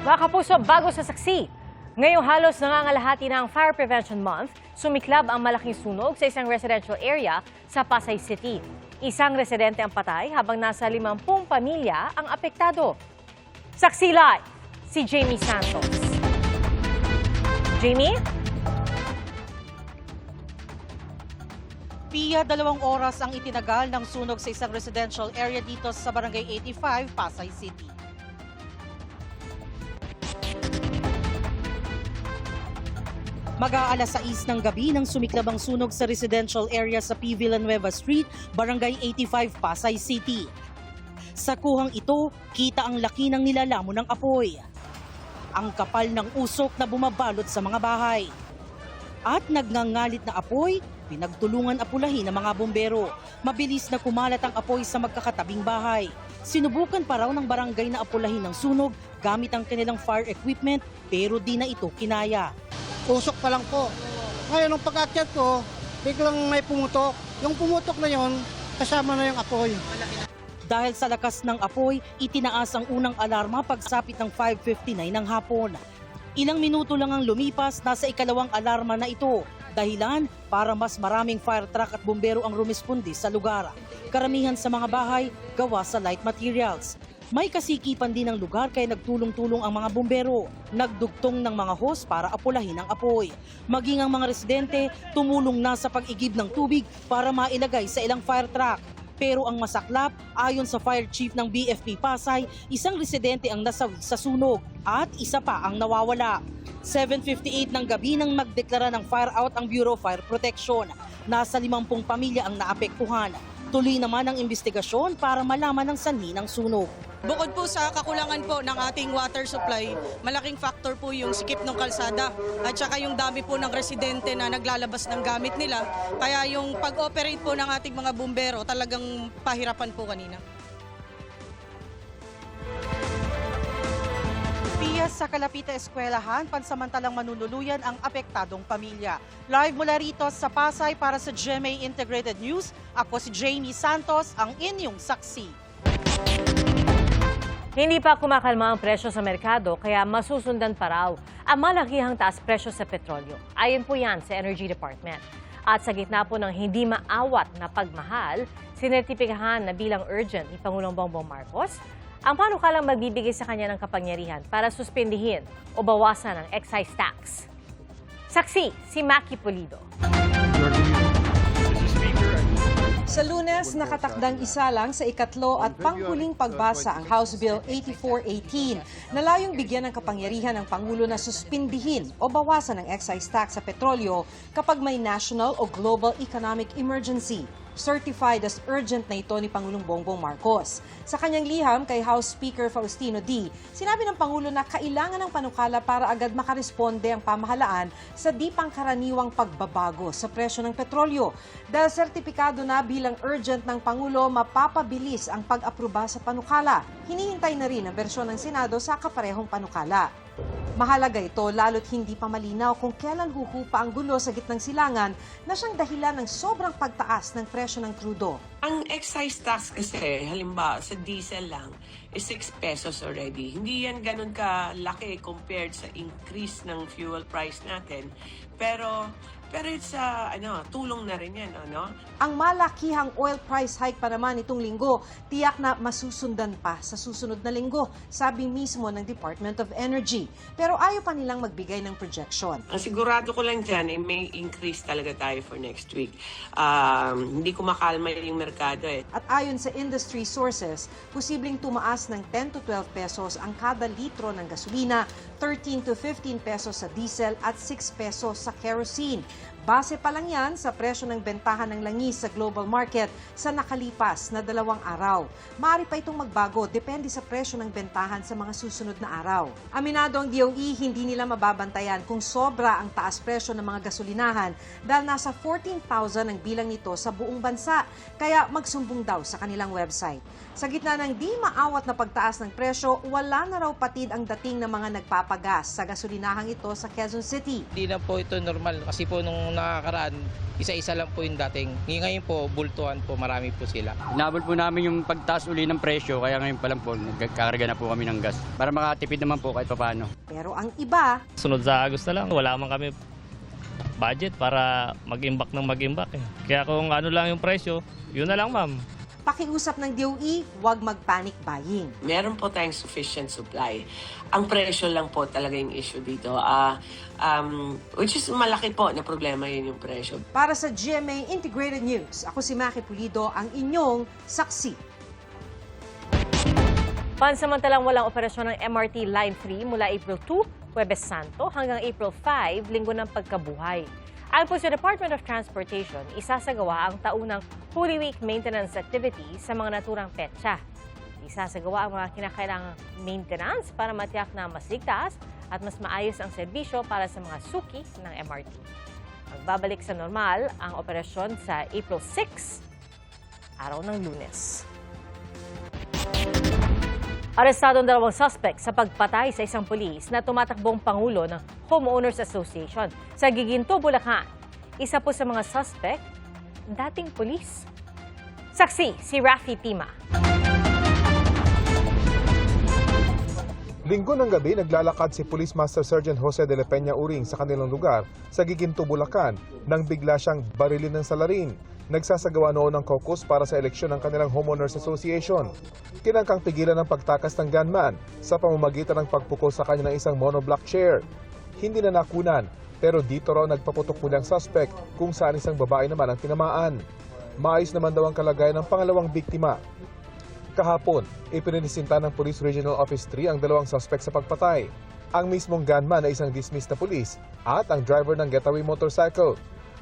Mga kapuso, bago sa saksi. Ngayong halos nangangalahati na ang Fire Prevention Month, sumiklab ang malaking sunog sa isang residential area sa Pasay City. Isang residente ang patay habang nasa 50 pamilya ang apektado. Saksi live, si Jamie Santos. Jamie? Pia, 2 oras ang itinagal ng sunog sa isang residential area dito sa Barangay 85, Pasay City. Mag-aalas 6 ng gabi nang sumiklab ang sunog sa residential area sa P. Villanueva Street, Barangay 85, Pasay City. Sa kuhang ito, kita ang laki ng nilalamon ng apoy. Ang kapal ng usok na bumabalot sa mga bahay. At nagngangalit na apoy, pinagtulungan apulahin ng mga bombero. Mabilis na kumalat ang apoy sa magkakatabing bahay. Sinubukan pa raw ng barangay na apulahin ng sunog gamit ang kanilang fire equipment pero di na ito kinaya. Usok pa lang po. Ngayon, nung pag-akyat ko, biglang may pumutok. Yung pumutok na yon, kasama na yung apoy. Dahil sa lakas ng apoy, itinaas ang unang alarma pagsapit ng 5:59 ng hapon. Ilang minuto lang ang lumipas, nasa ikalawang alarma na ito. Dahilan para mas maraming fire truck at bumbero ang rumispondi sa lugar. Karamihan sa mga bahay, gawa sa light materials. May kasikipan din ng lugar kaya nagtulong-tulong ang mga bumbero. Nagdugtong ng mga hose para apulahin ang apoy. Maging ang mga residente tumulong na sa pag-igib ng tubig para mailagay sa ilang fire truck. Pero ang masaklap, ayon sa fire chief ng BFP Pasay, isang residente ang nasawi sa sunog at isa pa ang nawawala. 7:58 ng gabi nang magdeklara ng fire out ang Bureau of Fire Protection. Nasa 50 pamilya ang naapektuhan. Tuloy naman ang investigasyon para malaman ang sanhi ng sunog. Bukod po sa kakulangan po ng ating water supply, malaking factor po yung sikip ng kalsada at saka yung dami po ng residente na naglalabas ng gamit nila. Kaya yung pag-operate po ng ating mga bumbero talagang pahirapan po kanina. Pia, sa Kalapita Eskwelahan, pansamantalang manunuluyan ang apektadong pamilya. Live mula rito sa Pasay para sa GMA Integrated News, ako si Jamie Santos, ang inyong saksi. Hindi pa kumakalma ang presyo sa merkado kaya masusundan pa raw ang malakihang taas presyo sa petrolyo. Ayon po yan sa Energy Department. At sa gitna po ng hindi maawat na pagmahal, sinertipikahan na bilang urgent ni Pangulong Bongbong Marcos ang panukalang magbibigay sa kanya ng kapangyarihan para suspindihin o bawasan ang excise tax. Saksi, si Maki Pulido. Sa Lunes, nakatakdang isa lang sa ikatlo at panghuling pagbasa ang House Bill 8418 na layong bigyan ng kapangyarihan ng Pangulo na suspindihin o bawasan ang excise tax sa petrolyo kapag may national o global economic emergency. Certified as urgent na ito ni Pangulong Bongbong Marcos. Sa kanyang liham kay House Speaker Faustino D., sinabi ng Pangulo na kailangan ng panukala para agad makaresponde ang pamahalaan sa di pangkaraniwang pagbabago sa presyo ng petrolyo. Dahil sertipikado na bilang urgent ng Pangulo, mapapabilis ang pag-aproba sa panukala. Hinihintay na rin ang bersyon ng Senado sa kaparehong panukala. Mahalaga ito lalo't hindi pa malinaw kung kailan huhupa ang gulo sa gitnang silangan na siyang dahilan ng sobrang pagtaas ng presyo ng krudo. Ang excise tax kasi, halimbawa sa diesel lang, is 6 pesos already. Hindi yan ganun kalaki compared sa increase ng fuel price natin. Pero it's tulong na rin yan, ano? Ang malakihang oil price hike pa naman itong linggo, tiyak na masusundan pa sa susunod na linggo, sabi mismo ng Department of Energy. Pero ayaw pa nilang magbigay ng projection. Ang sigurado ko lang dyan, may increase talaga tayo for next week. Hindi kumakalma yung merkado eh. At ayon sa industry sources, posibleng tumaas ng 10 to 12 pesos ang kada litro ng gasolina, 13 to 15 pesos sa diesel at 6 pesos sa kerosene. Base pa lang yan sa presyo ng bentahan ng langis sa global market sa nakalipas na 2 araw. Maaari pa itong magbago, depende sa presyo ng bentahan sa mga susunod na araw. Aminado ang DOE, hindi nila mababantayan kung sobra ang taas presyo ng mga gasolinahan dahil nasa 14,000 ang bilang nito sa buong bansa, kaya magsumbong daw sa kanilang website. Sa gitna ng di maawat na pagtaas ng presyo, wala na raw patid ang dating ng mga nagpapagas sa gasolinahang ito sa Quezon City. Hindi na po ito normal kasi po nung nung nakakaraan, isa-isa lang po yung dating. Ngayon po, bultuhan po, marami po sila. Inabot po namin yung pagtaas uli ng presyo, kaya ngayon pa lang po, nagkakarga na po kami ng gas. Para makatipid naman po kahit papaano. Pero ang iba, Sunod sa Agos na lang, wala man kami budget para mag-imbak ng mag-imbak. Kaya kung ano lang yung presyo, yun na lang ma'am. pakiusap ng DOE, huwag mag-panic buying. Meron po tayong sufficient supply. Ang presyo lang po talaga yung issue dito. Which is malaki po na problema yun yung presyo. Para sa GMA Integrated News, ako si Maki Pulido, ang inyong saksi. Pansamantalang walang operasyon ng MRT Line 3 mula April 2, Huwebes Santo, hanggang April 5, Linggo ng Pagkabuhay. Ayon po sa Department of Transportation, isasagawa ang taunang Holy Week maintenance activity sa mga naturang petsa. Isasagawa ang mga kinakailangang maintenance para matiyak na mas ligtas at mas maayos ang serbisyo para sa mga suki ng MRT. Magbabalik sa normal ang operasyon sa April 6, araw ng Lunes. Arestado ang 2 suspect sa pagpatay sa isang pulis na tumatakbong pangulo ng Homeowners Association sa Giginto, Bulacan. Isa po sa mga suspect, dating pulis. Saksi, si Rafi Tima. Linggo ng gabi, naglalakad si Police Master Sergeant Jose de la Peña Uring sa kanilang lugar sa Giginto, Bulacan nang bigla siyang barilin ng salarin. Nagsasagawa noon ng caucus para sa eleksyon ng kanilang Homeowners Association. Kinangkang pigilan ng pagtakas ng gunman sa pamamagitan ng pagpukol sa kanya ng isang monoblock chair. Hindi na nakunan, pero dito raw nagpaputok muli ang suspect kung saan isang babae naman ang tinamaan. Maayos naman daw ang kalagayan ng pangalawang biktima. Kahapon, ipininisinta ng Police Regional Office 3 ang 2 suspect sa pagpatay. Ang mismong gunman ay isang dismissed na pulis at ang driver ng getaway motorcycle.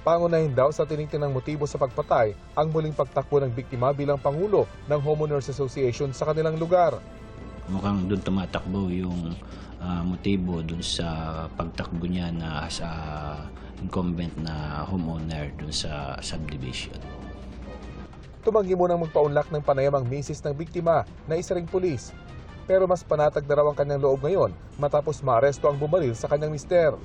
Pangunahin daw sa tinitingnan motibo sa pagpatay ang muling pagtakbo ng biktima bilang pangulo ng Homeowners Association sa kanilang lugar. Mukhang doon tumatakbo yung motibo doon sa pagtakbo niya na sa incumbent na homeowner doon sa subdivision. Tumanggi munang magpaunlak ng panayam ang misis ng biktima na isa ring pulis. Pero mas panatag na raw ang kanyang loob ngayon matapos maaresto ang bumaril sa kanyang mister.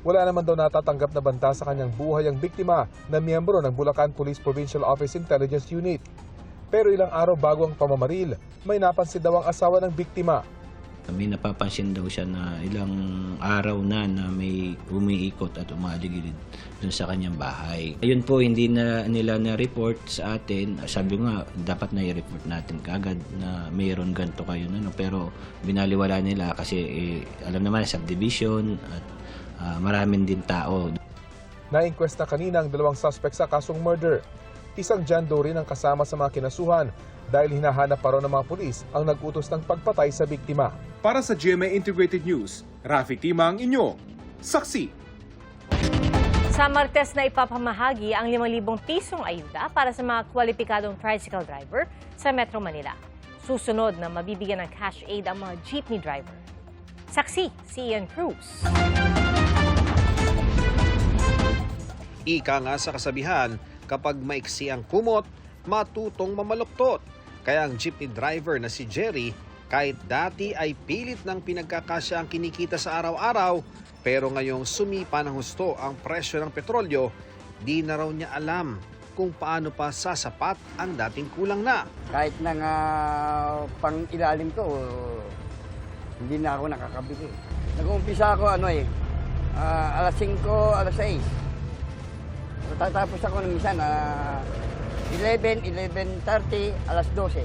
Wala naman daw natatanggap na banta sa kanyang buhay ang biktima na miyembro ng Bulacan Police Provincial Office Intelligence Unit. Pero ilang araw bago ang pamamaril, may napansin daw ang asawa ng biktima. May napapansin daw siya na ilang araw na may umiikot at umaligid dun sa kanyang bahay. Ayun po, hindi na nila na-report sa atin. Sabi nga, dapat na i-report natin kagad na mayroon ganito kayo. Pero binaliwala nila kasi alam naman subdivision at maraming din tao. Na-inquest na kanina ang 2 suspect sa kasong murder. Isang John Doe rin ang kasama sa mga kinasuhan dahil hinahanap pa raw ng mga pulis ang nag-utos ng pagpatay sa biktima. Para sa GMA Integrated News, Rafi Tima ang inyo, saksi. Sa Martes na ipapamahagi ang 5,000 pisong ayuda para sa mga kwalipikadong tricycle driver sa Metro Manila. Susunod na mabibigyan ng cash aid ang mga jeepney driver. Saksi, si Ian Cruz. Ika nga sa kasabihan, kapag maiksi ang kumot, matutong mamaluktot. Kaya ang jeepney driver na si Jerry, kahit dati ay pilit ng pinagkakasya ang kinikita sa araw-araw, pero ngayong sumipa ng husto ang presyo ng petrolyo, di na raw niya alam kung paano pa sasapat ang dating kulang na. Kahit nang pang-ilalim ko, hindi na ako nakakabili. Nag-umpisa ako alas 5, alas 6. Tatapos ako ng minsan 11, 11:30, alas 12.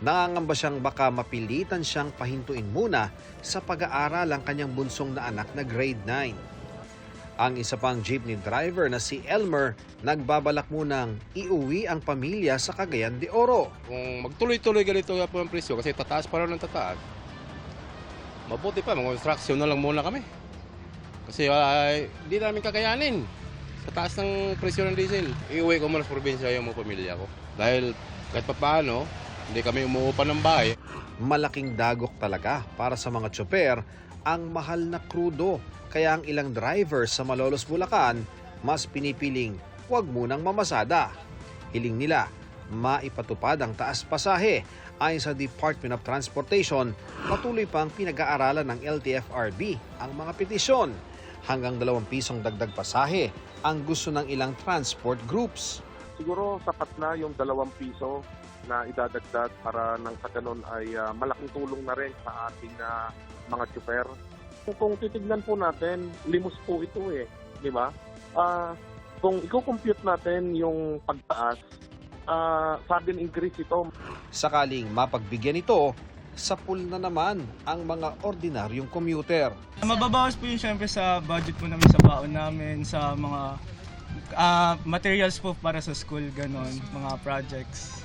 Nangangamba siyang baka mapilitan siyang pahintuin muna sa pag-aaral ang kanyang bunsong na anak na grade 9. Ang isa pang jeepney driver na si Elmer, nagbabalak munang iuwi ang pamilya sa Cagayan de Oro. Kung magtuloy-tuloy ganito nga po ang presyo kasi tataas pa rin ng tataas. Mabuti pa, mag-construction na lang muna kami. Kasi hindi namin kakayanin. Sa taas ng presyo ng diesel, iuwi ko muna sa probinsya yung mga pamilya ko. Dahil kahit pa paano, hindi kami umuupa ng bahay. Malaking dagok talaga para sa mga tsoper ang mahal na krudo. Kaya ang ilang driver sa Malolos, Bulacan, mas pinipiling huwag munang mamasada. Hiling nila, maipatupad ang taas pasahe. Ayon sa Department of Transportation, patuloy pang pinag-aaralan ng LTFRB ang mga petisyon. hanggang 2 pisong dagdag pasahe ang gusto ng ilang transport groups. Siguro sapat na yung 2 piso na idadagdag para nang sa ganun ay malaking tulong na rin sa ating mga tsuper. Kung titignan po natin, limos po ito di ba? Kung i-compute natin yung pagtaas, sudden increase ito. Sakaling mapagbigyan ito, sa pool na naman ang mga ordinaryong commuter. Mababawas po yun syempre sa budget po namin sa baon namin, sa mga materials po para sa school, ganon, mga projects.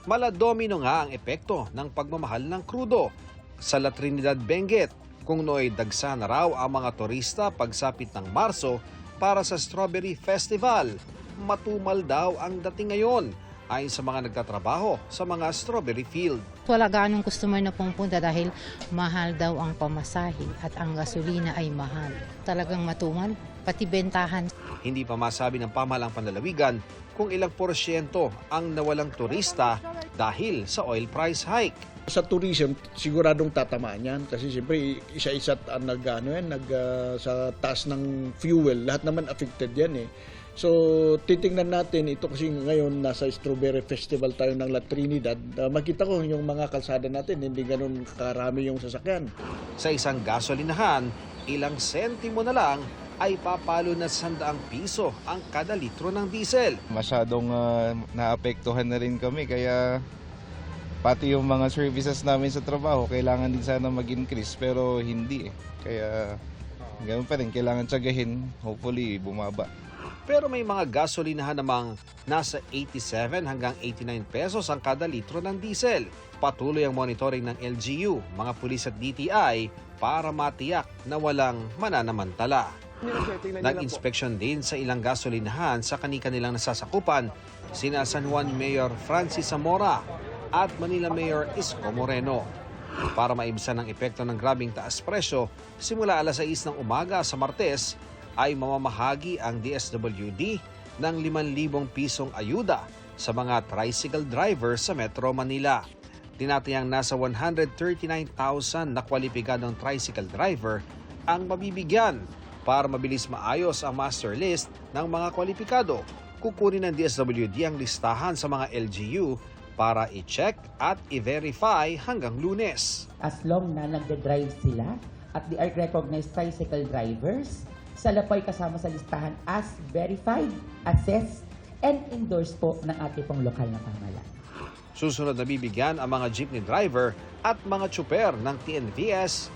Maladomino nga ang epekto ng pagmamahal ng krudo. Sa La Trinidad, Benguet, kung nooy dagsa na raw ang mga turista pagsapit ng Marso para sa Strawberry Festival, matumal daw ang dating ngayon ayon sa mga nagtatrabaho sa mga strawberry field. Wala ganong customer na pumunta dahil mahal daw ang pamasahe at ang gasolina ay mahal. Talagang matumal, pati bentahan. Hindi pa masabi ng pamahalang panlalawigan kung ilang porsyento ang nawalang turista dahil sa oil price hike. Sa tourism, siguradong tatamaan yan kasi siyempre isa-isa sa taas ng fuel, lahat naman affected yan . So titingnan natin ito kasi ngayon nasa Strawberry Festival tayo ng La Trinidad. Makita ko yung mga kalsada natin, hindi ganun karami yung sasakyan. Sa isang gasolinahan, ilang sentimo na lang ay papalo na 100 piso ang kada litro ng diesel. Masyadong naapektuhan na rin kami kaya pati yung mga services namin sa trabaho kailangan din sana mag-increase pero hindi . Kaya ganoon pa rin, kailangan tsagahin, hopefully bumaba. Pero may mga gasolinahan namang nasa 87 hanggang 89 pesos ang kada litro ng diesel. Patuloy ang monitoring ng LGU, mga pulis at DTI para matiyak na walang mananamantala. Nag-inspeksyon din sa ilang gasolinahan sa kani-kanilang nasasakupan sina San Juan Mayor Francis Zamora at Manila Mayor Isko Moreno. Para maibsan ang epekto ng grabing taas presyo, simula alas 6 ng umaga sa Martes ay mamamahagi ang DSWD ng 5,000 pisong ayuda sa mga tricycle driver sa Metro Manila. Tinatayang nasa 139,000 na kwalipikadong tricycle driver ang mabibigyan para mabilis maayos ang master list ng mga kwalipikado. Kukunin ng DSWD ang listahan sa mga LGU para i-check at i-verify hanggang Lunes. As long na nagde-drive sila at they are recognized tricycle drivers, sila po ay kasama sa listahan as verified, assessed, and endorsed po ng ating pong lokal na pamahalaan. Susunod na bibigyan ang mga jeepney driver at mga tsuper ng TNVS,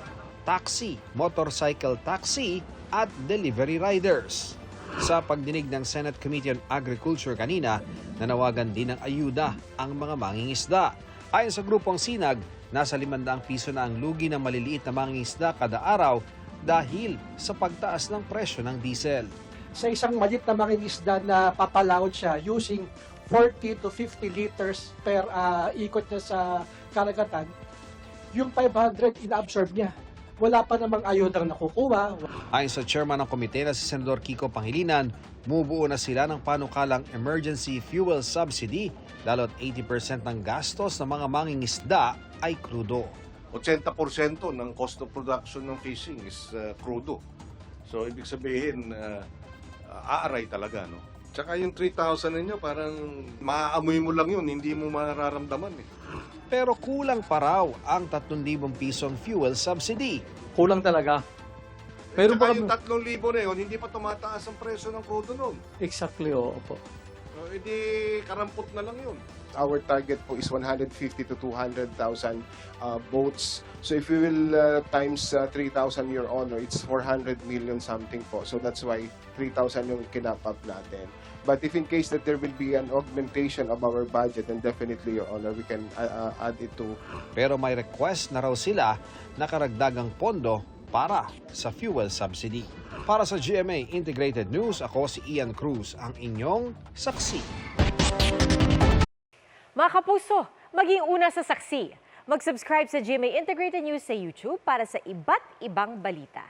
taxi, motorcycle taxi at delivery riders. Sa pagdinig ng Senate Committee on Agriculture kanina, nanawagan din ng ayuda ang mga mangingisda. Ayon sa grupong Sinag, nasa 500 piso na ang lugi ng maliliit na mangingisda kada araw dahil sa pagtaas ng presyo ng diesel. Sa isang maliit na mangingisda na papalawod siya using 40 to 50 liters per ikot niya sa karagatan, yung 500 ina-absorb niya. Wala pa namang ayodang nakukuha. Ayon sa chairman ng komite na si Senador Kiko Pangilinan, mubuo na sila ng panukalang emergency fuel subsidy, lalo't 80% ng gastos ng mga mangingisda ay krudo. 80% ng cost of production ng fishing is crudo. So, ibig sabihin, aaray talaga, no? Tsaka yung 3,000 ninyo, parang maaamoy mo lang yun, hindi mo mararamdaman . Pero kulang pa raw ang 3,000 pisong fuel subsidy. Kulang talaga. Pero yung 3,000 na yun, hindi pa tumataas ang presyo ng crudo nun. Exactly, oo po. So, hindi karampot na lang yun. Our target po is 150 to 200,000 boats. So if we will times 3,000, Your Honor, it's 400 million something po. So that's why 3,000 yung kinap-up natin. But if in case that there will be an augmentation of our budget, then definitely, Your Honor, we can add it to. Pero may request na raw sila na karagdagang pondo para sa fuel subsidy. Para sa GMA Integrated News, ako si Ian Cruz, ang inyong saksi. Mga kapuso, maging una sa saksi. Mag-subscribe sa GMA Integrated News sa YouTube para sa iba't ibang balita.